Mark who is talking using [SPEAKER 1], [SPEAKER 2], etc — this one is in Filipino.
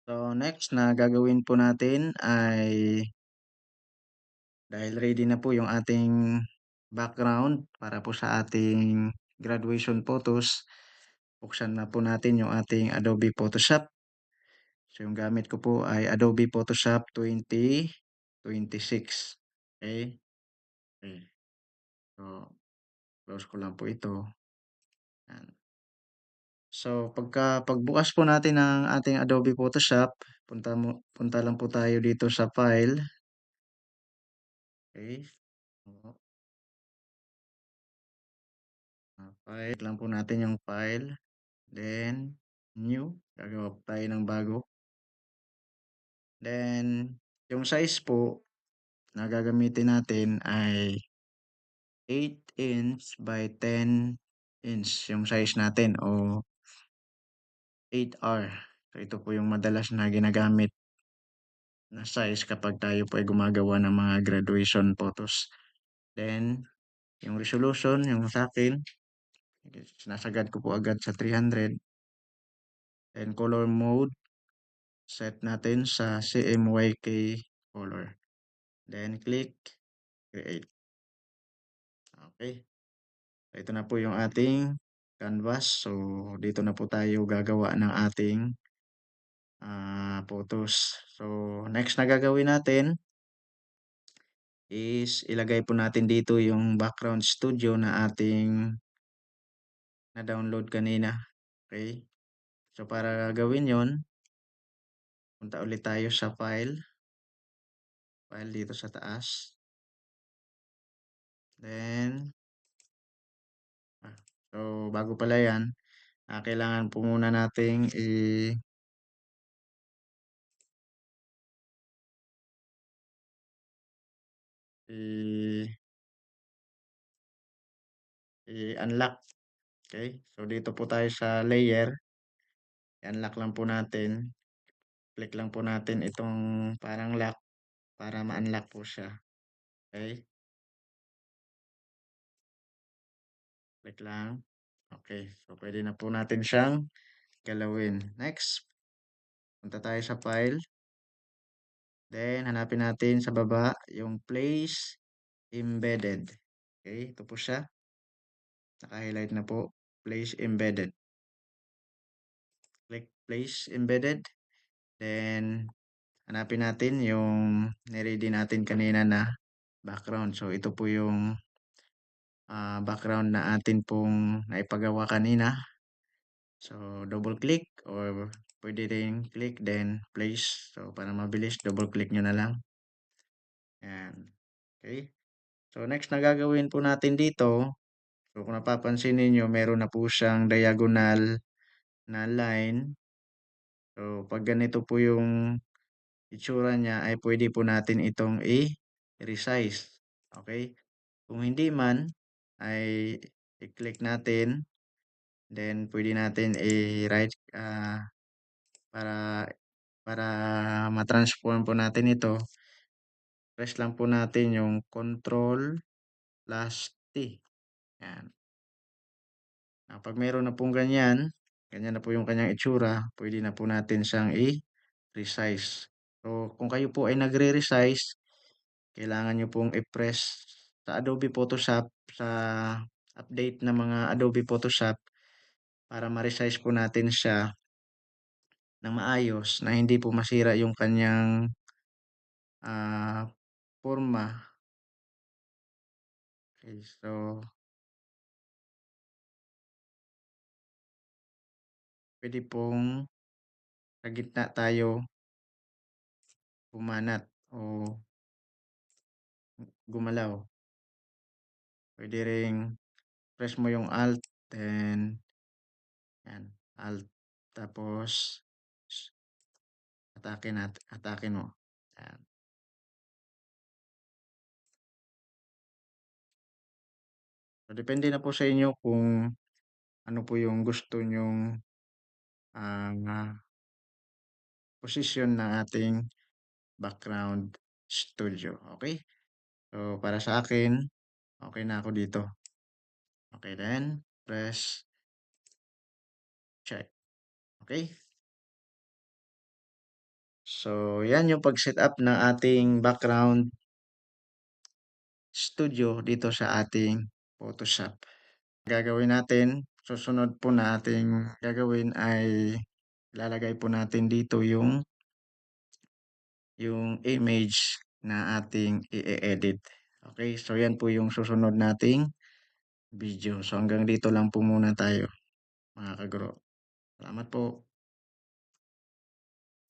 [SPEAKER 1] So, next na gagawin po natin ay dahil ready na po yung ating background para po sa ating graduation photos, buksan na po natin yung ating Adobe Photoshop. So, yung gamit ko po ay Adobe Photoshop 2026. Okay? Okay. So, close ko lang po ito. Yan. So, pagbukas po natin ng ating Adobe Photoshop, punta lang po tayo dito sa file. Okay? Oo. File lang po natin yung file. Then, new. Gagawa po tayo ng bago. Then, yung size po na gagamitin natin ay 8 inch by 10 inch yung size natin o 8R. So, ito po yung madalas na ginagamit na size kapag tayo po ay gumagawa ng mga graduation photos. Then, yung resolution, yung sa akin, sinasagad ko po agad sa 300. Then, color mode, set natin sa CMYK color. Then, click create. Okay. Ito na po yung ating canvas. So, dito na po tayo gagawa ng ating photos. So, next na gagawin natin is ilagay po natin dito yung background studio na ating na-download kanina. Okay. So, para gawin yon, punta ulit tayo sa file dito sa taas. Then, so bago pala yan, kailangan po muna nating i- i-unlock. Okay? So, dito po tayo sa layer. I-unlock lang po natin. Click lang po natin itong parang lock para ma-unlock po siya. Okay? Click lang. Okay. So, pwede na po natin siyang galawin. Next, punta tayo sa file. Then, hanapin natin sa baba yung place embedded. Okay? Ito po siya. Naka-highlight na po. Place embedded. Click place embedded. Then, hanapin natin yung niready natin kanina na background. So, ito po yung background na atin pong naipagawa kanina. So, double click or pwede rin click then place. So, para mabilis, double click nyo na lang. Ayan. Okay. So, next na gagawin po natin dito. So, kung napapansin ninyo, meron na po siyang diagonal na line. So, pag ganito po yung itsura niya, ay pwede po natin itong i-resize. Okay. Kung hindi man, ay i-click natin. Then, pwede natin i-right para para ma-transform po natin ito. Press lang po natin yung Control plus T. Yan. Pag meron na pong ganyan, ganyan na po yung kanyang itsura, pwede na po natin siyang i-resize. So, kung kayo po ay nagre-resize, kailangan nyo pong i-press sa Adobe Photoshop, sa update na mga Adobe Photoshop, para ma-resize po natin siya ng maayos na hindi po masira yung kanyang forma. Okay, so pwede pong sa gitna tayo bumanat o gumalaw. Pwede ring press mo yung Alt, then yan, Alt. Tapos atake mo. Yan. So, depende na po sa inyo kung ano po yung gusto nyong position ng ating background studio. Okay? So, para sa akin, okay na ako dito. Okay, then press check. Okay? So, 'yan yung pag-setup ng ating background studio dito sa ating Photoshop. Gagawin natin, susunod po na ating gagawin ay ilalagay po natin dito yung image na ating i-e-edit. Okay, so 'yan po yung susunod nating video. So, hanggang dito lang po muna tayo mga ka-grow. Salamat po.